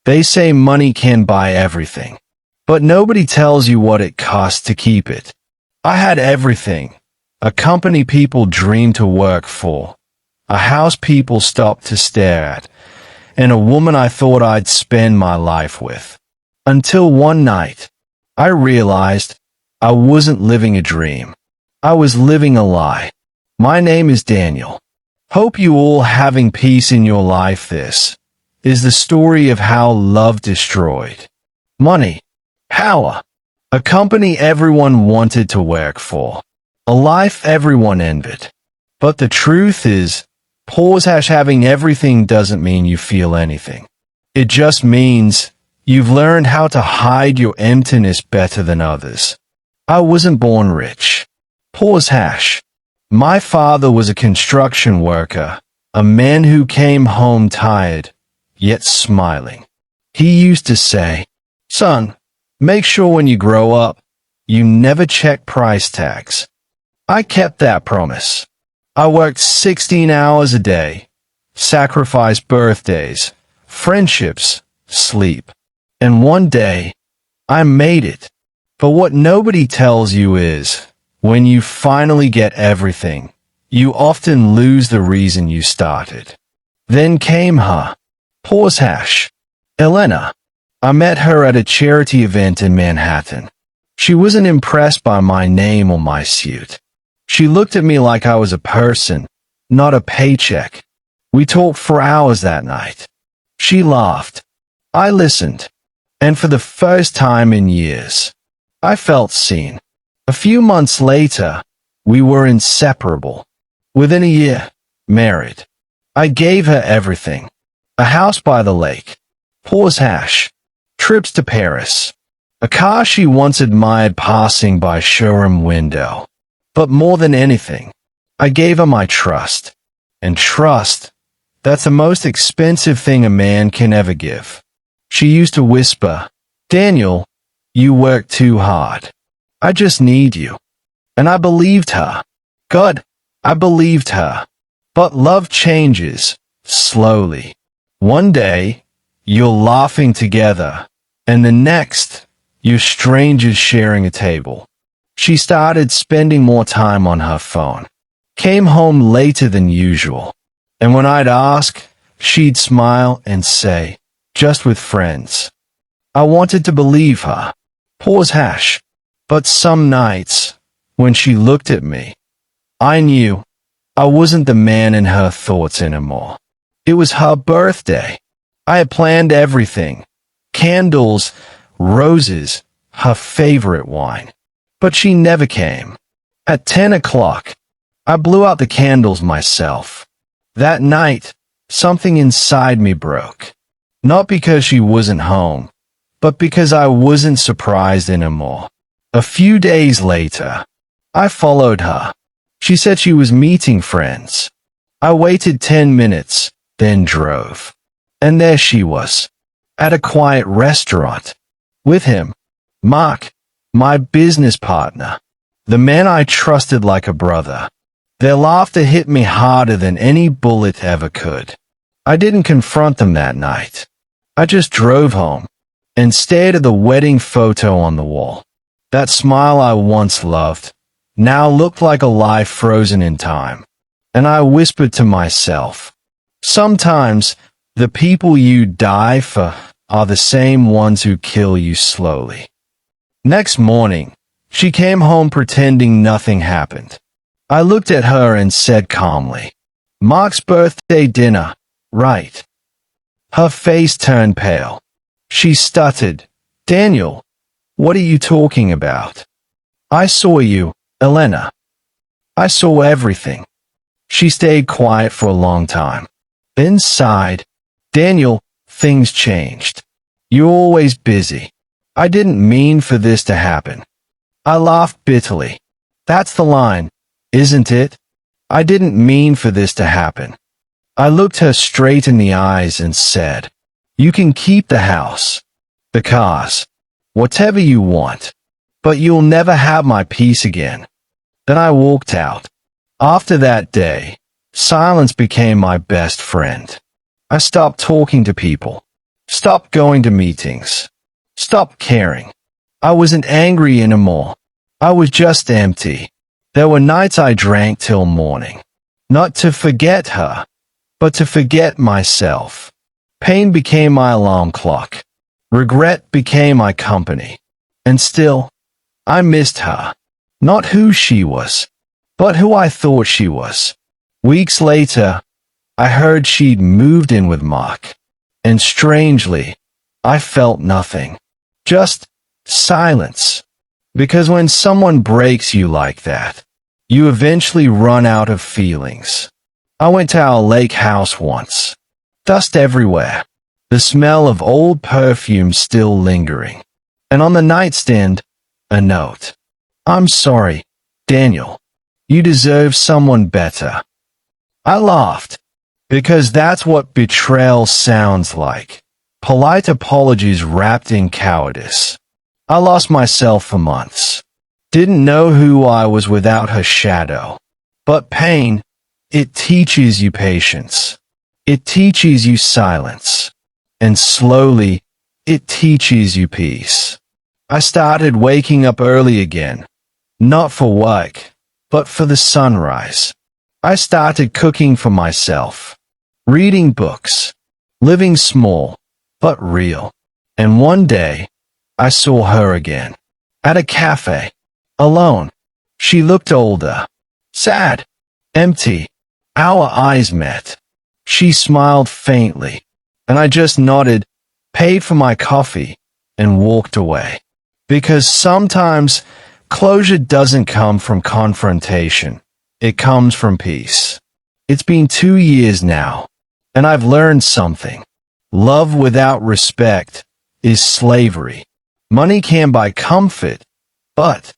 They say money can buy everything, but nobody tells you what it costs to keep it. I had everything. A company people dream to work for, a house people stop to stare at, and a woman I thought I'd spend my life with. Until one night, I realized I wasn't living a dream. I was living a lie. My name is Daniel. Hope you all having peace in your life. This is the story of how love destroyed money, power, a company everyone wanted to work for, a life everyone envied. But the truth is, having everything doesn't mean you feel anything. It just means you've learned how to hide your emptiness better than others. I wasn't born rich. My father was a construction worker, a man who came home tired, yet smiling. He used to say, "Son, make sure when you grow up, you never check price tags." I kept that promise. I worked 16 hours a day, sacrificed birthdays, friendships, sleep. And one day, I made it. But what nobody tells you is, when you finally get everything, you often lose the reason you started. Then came her. Elena. I met her at a charity event in Manhattan. She wasn't impressed by my name or my suit. She looked at me like I was a person, not a paycheck. We talked for hours that night. She laughed. I listened. And for the first time in years, I felt seen. A few months later, we were inseparable. Within a year, married. I gave her everything. A house by the lake. Trips to Paris. A car she once admired passing by showroom window. But more than anything, I gave her my trust. And trust, that's the most expensive thing a man can ever give. She used to whisper, "Daniel, you work too hard. I just need you." And I believed her. God, I believed her. But love changes, slowly. One day, you're laughing together, and the next, you're strangers sharing a table. She started spending more time on her phone, came home later than usual, and when I'd ask, she'd smile and say, "Just with friends." I wanted to believe her. But some nights, when she looked at me, I knew I wasn't the man in her thoughts anymore. It was her birthday. I had planned everything. Candles, roses, her favorite wine. But she never came. At 10 o'clock, I blew out the candles myself. That night, something inside me broke. Not because she wasn't home, but because I wasn't surprised anymore. A few days later, I followed her. She said she was meeting friends. I waited 10 minutes, then drove. And there she was, at a quiet restaurant. With him, Mark, my business partner, the man I trusted like a brother. Their laughter hit me harder than any bullet ever could. I didn't confront them that night. I just drove home and stared at the wedding photo on the wall. That smile I once loved now looked like a lie frozen in time. And I whispered to myself, sometimes the people you die for are the same ones who kill you slowly. Next morning, she came home pretending nothing happened. I looked at her and said calmly, "Mark's birthday dinner, right?" Her face turned pale. She stuttered, "Daniel, what are you talking about?" "I saw you, Elena. I saw everything." She stayed quiet for a long time, then sighed, "Daniel, things changed. You're always busy. I didn't mean for this to happen." I laughed bitterly. "That's the line, isn't it? I didn't mean for this to happen." I looked her straight in the eyes and said, "You can keep the house, the cars, whatever you want, but you'll never have my peace again." Then I walked out. After that day, silence became my best friend. I stopped talking to people. Stopped going to meetings. Stopped caring. I wasn't angry anymore. I was just empty. There were nights I drank till morning. Not to forget her, but to forget myself. Pain became my alarm clock. Regret became my company. And still, I missed her. Not who she was, but who I thought she was. Weeks later, I heard she'd moved in with Mark. And strangely, I felt nothing. Just silence. Because when someone breaks you like that, you eventually run out of feelings. I went to our lake house once. Dust everywhere. The smell of old perfume still lingering. And on the nightstand, a note. I'm sorry, Daniel. You deserve someone better. I laughed. Because that's what betrayal sounds like. Polite apologies wrapped in cowardice. I lost myself for months. Didn't know who I was without her shadow. But pain, it teaches you patience. It teaches you silence. And slowly, it teaches you peace. I started waking up early again. Not for work, but for the sunrise. I started cooking for myself. Reading books. Living small, but real. And one day, I saw her again. At a cafe. Alone. She looked older. Sad. Empty. Our eyes met. She smiled faintly. And I just nodded, paid for my coffee, and walked away. Because sometimes, closure doesn't come from confrontation. It comes from peace. It's been 2 years now, and I've learned something. Love without respect is slavery. Money can buy comfort, but